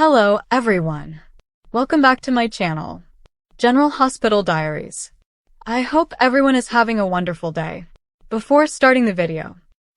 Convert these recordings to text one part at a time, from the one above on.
Hello, everyone. Welcome back to my channel, General Hospital Diaries. I hope everyone is having a wonderful day. Before starting the video,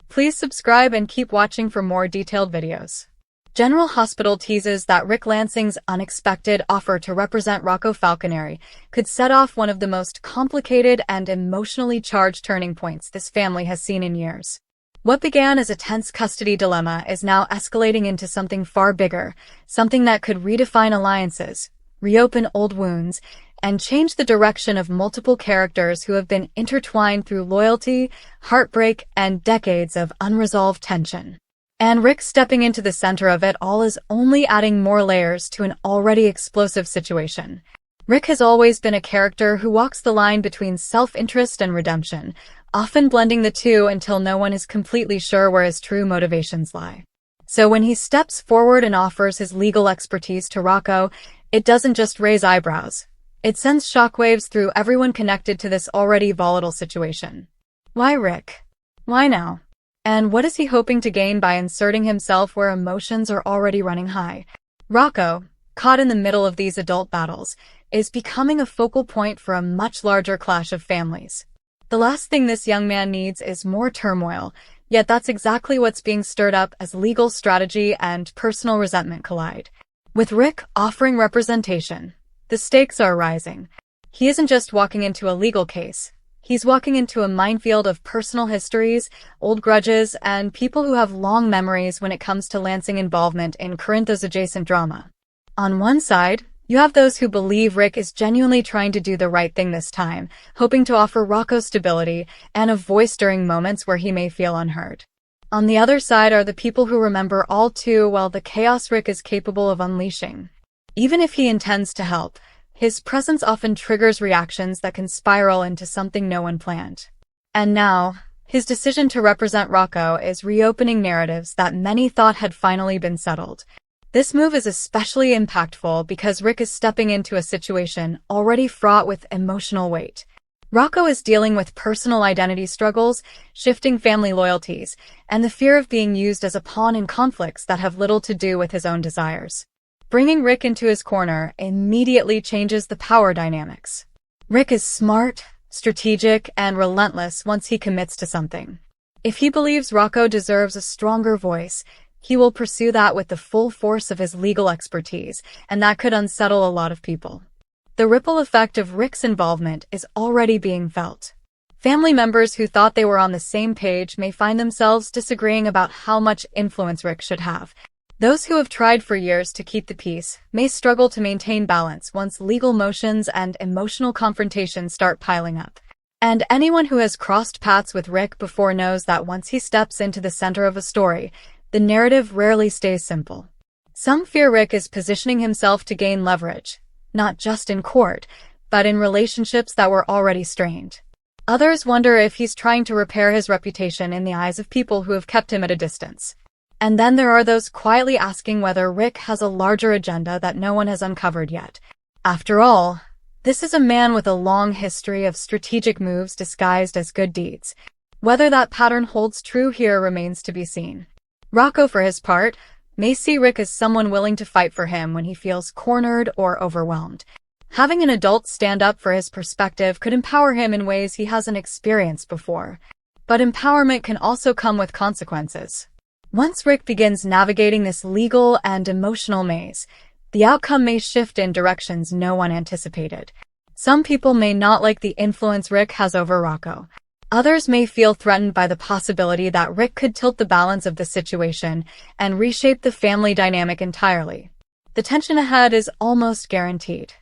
please subscribe and keep watching for more detailed videos. General Hospital teases that Rick Lansing's unexpected offer to represent Rocco Falconeri could set off one of the most complicated and emotionally charged turning points this family has seen in years. What began as a tense custody dilemma is now escalating into something far bigger, something that could redefine alliances, reopen old wounds, and change the direction of multiple characters who have been intertwined through loyalty, heartbreak, and decades of unresolved tension. And Rick stepping into the center of it all is only adding more layers to an already explosive situation. Rick has always been a character who walks the line between self-interest and redemption, often blending the two until no one is completely sure where his true motivations lie. So when he steps forward and offers his legal expertise to Rocco, it doesn't just raise eyebrows. It sends shockwaves through everyone connected to this already volatile situation. Why Rick? Why now? And what is he hoping to gain by inserting himself where emotions are already running high? Rocco, caught in the middle of these adult battles, is becoming a focal point for a much larger clash of families. The last thing this young man needs is more turmoil, yet that's exactly what's being stirred up as legal strategy and personal resentment collide. With Rick offering representation, the stakes are rising. He isn't just walking into a legal case. He's walking into a minefield of personal histories, old grudges, and people who have long memories when it comes to Lansing involvement in Corinthos adjacent drama. On one side, you have those who believe Rick is genuinely trying to do the right thing this time, hoping to offer Rocco stability and a voice during moments where he may feel unheard. On the other side are the people who remember all too well the chaos Rick is capable of unleashing. Even if he intends to help, his presence often triggers reactions that can spiral into something no one planned. And now, his decision to represent Rocco is reopening narratives that many thought had finally been settled. This move is especially impactful because Rick is stepping into a situation already fraught with emotional weight. Rocco is dealing with personal identity struggles, shifting family loyalties, and the fear of being used as a pawn in conflicts that have little to do with his own desires. Bringing Rick into his corner immediately changes the power dynamics. Rick is smart, strategic, and relentless once he commits to something. If he believes Rocco deserves a stronger voice, he will pursue that with the full force of his legal expertise, and that could unsettle a lot of people. The ripple effect of Rick's involvement is already being felt. Family members who thought they were on the same page may find themselves disagreeing about how much influence Rick should have. Those who have tried for years to keep the peace may struggle to maintain balance once legal motions and emotional confrontations start piling up. And anyone who has crossed paths with Rick before knows that once he steps into the center of a story, the narrative rarely stays simple. Some fear Rick is positioning himself to gain leverage, not just in court, but in relationships that were already strained. Others wonder if he's trying to repair his reputation in the eyes of people who have kept him at a distance. And then there are those quietly asking whether Rick has a larger agenda that no one has uncovered yet. After all, this is a man with a long history of strategic moves disguised as good deeds. Whether that pattern holds true here remains to be seen. Rocco, for his part, may see Rick as someone willing to fight for him when he feels cornered or overwhelmed. Having an adult stand up for his perspective could empower him in ways he hasn't experienced before. But empowerment can also come with consequences. Once Rick begins navigating this legal and emotional maze, the outcome may shift in directions no one anticipated. Some people may not like the influence Rick has over Rocco. Others may feel threatened by the possibility that Rick could tilt the balance of the situation and reshape the family dynamic entirely. The tension ahead is almost guaranteed.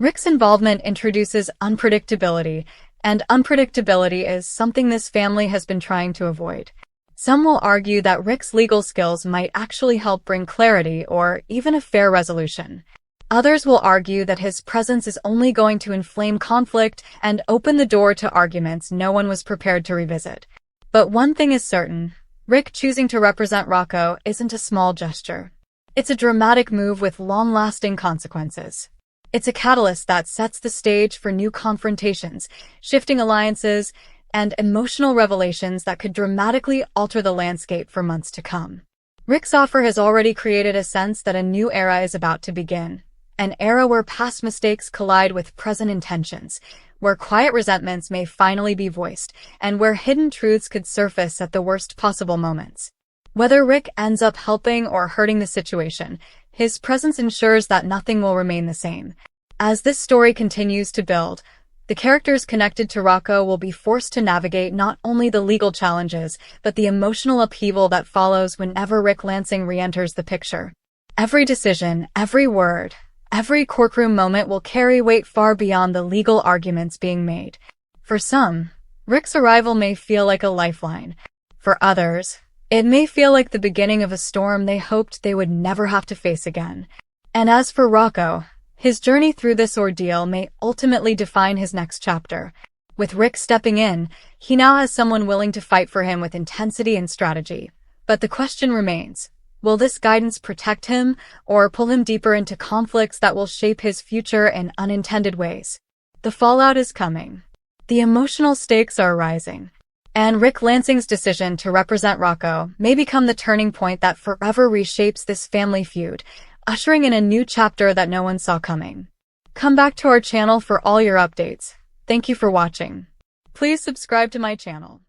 Rick's involvement introduces unpredictability, and unpredictability is something this family has been trying to avoid. Some will argue that Rick's legal skills might actually help bring clarity or even a fair resolution. Others will argue that his presence is only going to inflame conflict and open the door to arguments no one was prepared to revisit. But one thing is certain, Rick choosing to represent Rocco isn't a small gesture. It's a dramatic move with long-lasting consequences. It's a catalyst that sets the stage for new confrontations, shifting alliances, and emotional revelations that could dramatically alter the landscape for months to come. Rick's offer has already created a sense that a new era is about to begin. An era where past mistakes collide with present intentions, where quiet resentments may finally be voiced, and where hidden truths could surface at the worst possible moments. Whether Rick ends up helping or hurting the situation, his presence ensures that nothing will remain the same. As this story continues to build, the characters connected to Rocco will be forced to navigate not only the legal challenges, but the emotional upheaval that follows whenever Rick Lansing re-enters the picture. Every decision, every word, every courtroom moment will carry weight far beyond the legal arguments being made. For some, Rick's arrival may feel like a lifeline. For others, it may feel like the beginning of a storm they hoped they would never have to face again. And as for Rocco, his journey through this ordeal may ultimately define his next chapter. With Rick stepping in, he now has someone willing to fight for him with intensity and strategy. But the question remains, will this guidance protect him or pull him deeper into conflicts that will shape his future in unintended ways? The fallout is coming. The emotional stakes are rising. And Rick Lansing's decision to represent Rocco may become the turning point that forever reshapes this family feud, ushering in a new chapter that no one saw coming. Come back to our channel for all your updates. Thank you for watching. Please subscribe to my channel.